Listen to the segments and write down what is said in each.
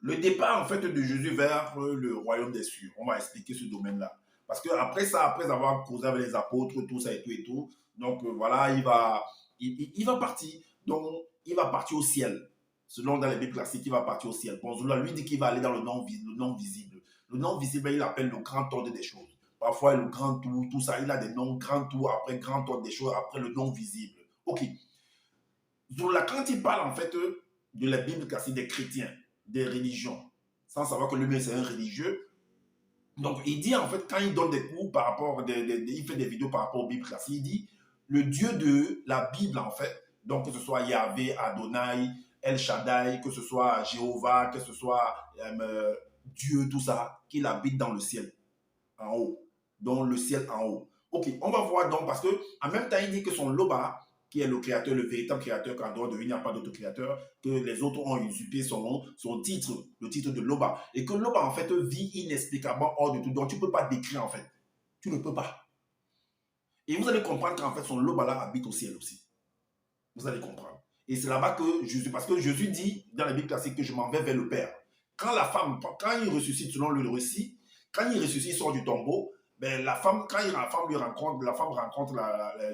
le départ en fait de Jésus vers le royaume des cieux. On va expliquer ce domaine-là. Parce que après ça, après avoir causé avec les apôtres, tout ça et tout, donc voilà, il va partir. Donc, il va partir au ciel. Selon dans les Bibles classiques, il va partir au ciel. Bon, Zola lui dit qu'il va aller dans le non visible. Le non visible, il appelle le grand ordre des choses. Parfois, le grand tout ça, il a des noms, grand tout, après grand ordre des choses, après le non visible. Ok. Zola, quand il parle en fait de la Bible classique des chrétiens, des religions, sans savoir que lui-même c'est un religieux, donc il dit en fait, quand il donne des cours par rapport, il fait des vidéos par rapport aux Bibles classiques, il dit le Dieu de la Bible en fait, donc que ce soit Yahvé, Adonai, El Shaddai, que ce soit Jéhovah, que ce soit Dieu, tout ça, qu'il habite dans le ciel, en haut, dans le ciel en haut. Ok, on va voir donc, parce que en même temps, il dit que son Loba, qui est le créateur, le véritable créateur, qu'en dehors de lui, il n'y a pas d'autre créateur, que les autres ont usurpé son titre, le titre de Loba. Et que Loba, en fait, vit inexplicablement hors de tout. Donc, tu ne peux pas décrire, en fait. Tu ne peux pas. Et vous allez comprendre qu'en fait, son Loba-là habite au ciel aussi. Vous allez comprendre. Et c'est là-bas que Jésus, parce que Jésus dit dans la Bible classique que je m'en vais vers le Père. Quand la femme, quand il ressuscite selon le récit, quand il ressuscite, il sort du tombeau, ben la femme, quand la femme rencontre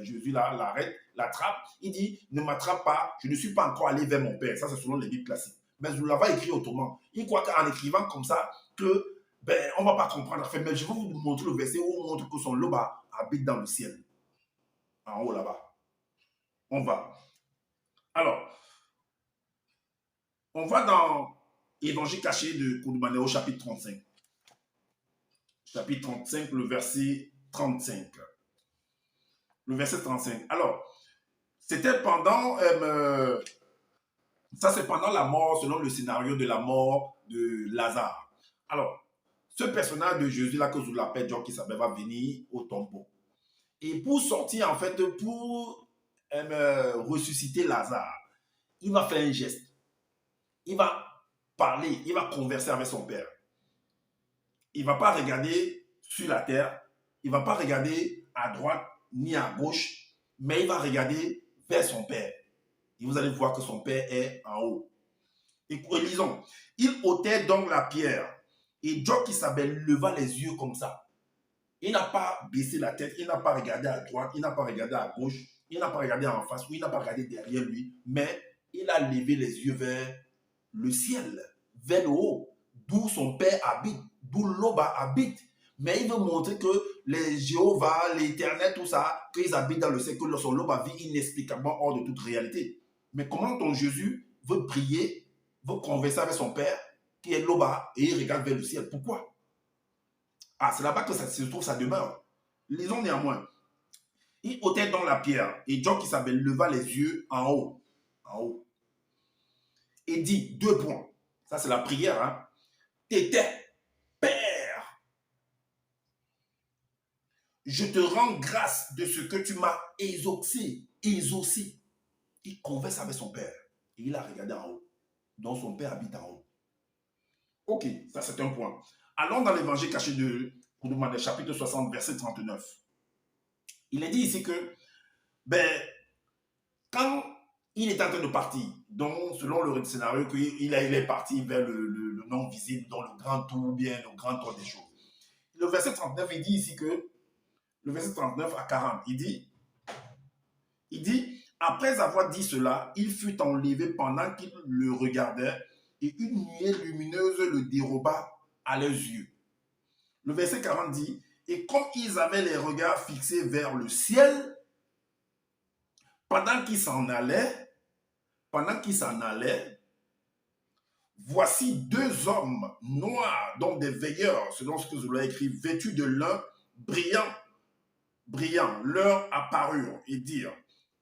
Jésus, l'arrête, l'attrape, il dit, ne m'attrape pas, je ne suis pas encore allé vers mon Père. Ça, c'est selon les Bibles classiques. Mais je l'avais écrit autrement. Il croit qu'en écrivant comme ça, que, ben, on ne va pas comprendre. Mais je vais vous montrer le verset où on montre que son Loba habite dans le ciel. En haut là-bas. On va. Alors, on va dans Évangile caché de Koudoumane au chapitre 35. Chapitre 35, le verset 35. Le verset 35. Alors, c'était pendant... ça, c'est pendant la mort, selon le scénario de la mort de Lazare. Alors, ce personnage de Jésus, là, que vous l'appelez John qui s'appelle, va venir au tombeau. Et pour sortir, en fait, pour ressusciter Lazare, il va faire un geste. Il va parler, il va converser avec son père. Il ne va pas regarder sur la terre, il ne va pas regarder à droite ni à gauche, mais il va regarder vers son père. Et vous allez voir que son père est en haut. Et lisons. Il ôtait donc la pierre. Et Job qui s'appelle leva les yeux comme ça. Il n'a pas baissé la tête, il n'a pas regardé à droite, il n'a pas regardé à gauche, il n'a pas regardé en face, ou il n'a pas regardé derrière lui, mais il a levé les yeux vers le ciel, vers le haut, d'où son père habite, d'où Loba habite. Mais il veut montrer que les Jéhovah, l'Éternel, tout ça, qu'ils habitent dans le ciel, que son Loba vit inexplicablement hors de toute réalité. Mais comment ton Jésus veut prier, veut converser avec son père, qui est Loba, et il regarde vers le ciel? Pourquoi? Ah, c'est là-bas que ça se trouve, ça demeure. Lisons néanmoins. Il ôtait dans la pierre, et Job qui s'appelle leva les yeux en haut. En haut. Et dit, 2 points. Ça, c'est la prière. Hein. T'étais Père. Je te rends grâce de ce que tu m'as exaucé. Exaucé. Il converse avec son Père. Et il a regardé en haut. Donc, son Père habite en haut. Ok, ça, c'est un point. Allons dans l'évangile caché de Koudoumane, chapitre 60, verset 39. Il est dit ici que, ben, quand il est en train de partir, donc selon le scénario, il est parti vers le non visible, dans le grand tout, bien le grand tour des choses. Le verset 39, il dit ici que, le verset 39 à 40, il dit, après avoir dit cela, il fut enlevé pendant qu'il le regardait, et une nuée lumineuse le déroba à leurs yeux. Le verset 40 dit, et comme ils avaient les regards fixés vers le ciel, pendant qu'ils s'en allaient, voici 2 hommes noirs, donc des veilleurs, selon ce que je l'ai écrit, vêtus de lin brillant, leur apparurent et dirent,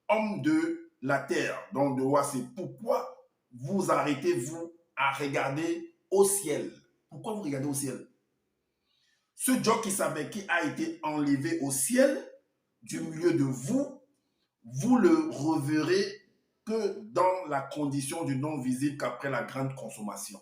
hommes de la terre, donc de Ouassé, pourquoi vous arrêtez-vous à regarder au ciel? Pourquoi vous regardez au ciel? Ce Dieu qui a été enlevé au ciel, du milieu de vous, vous le reverrez que dans la condition du non visible qu'après la grande consommation.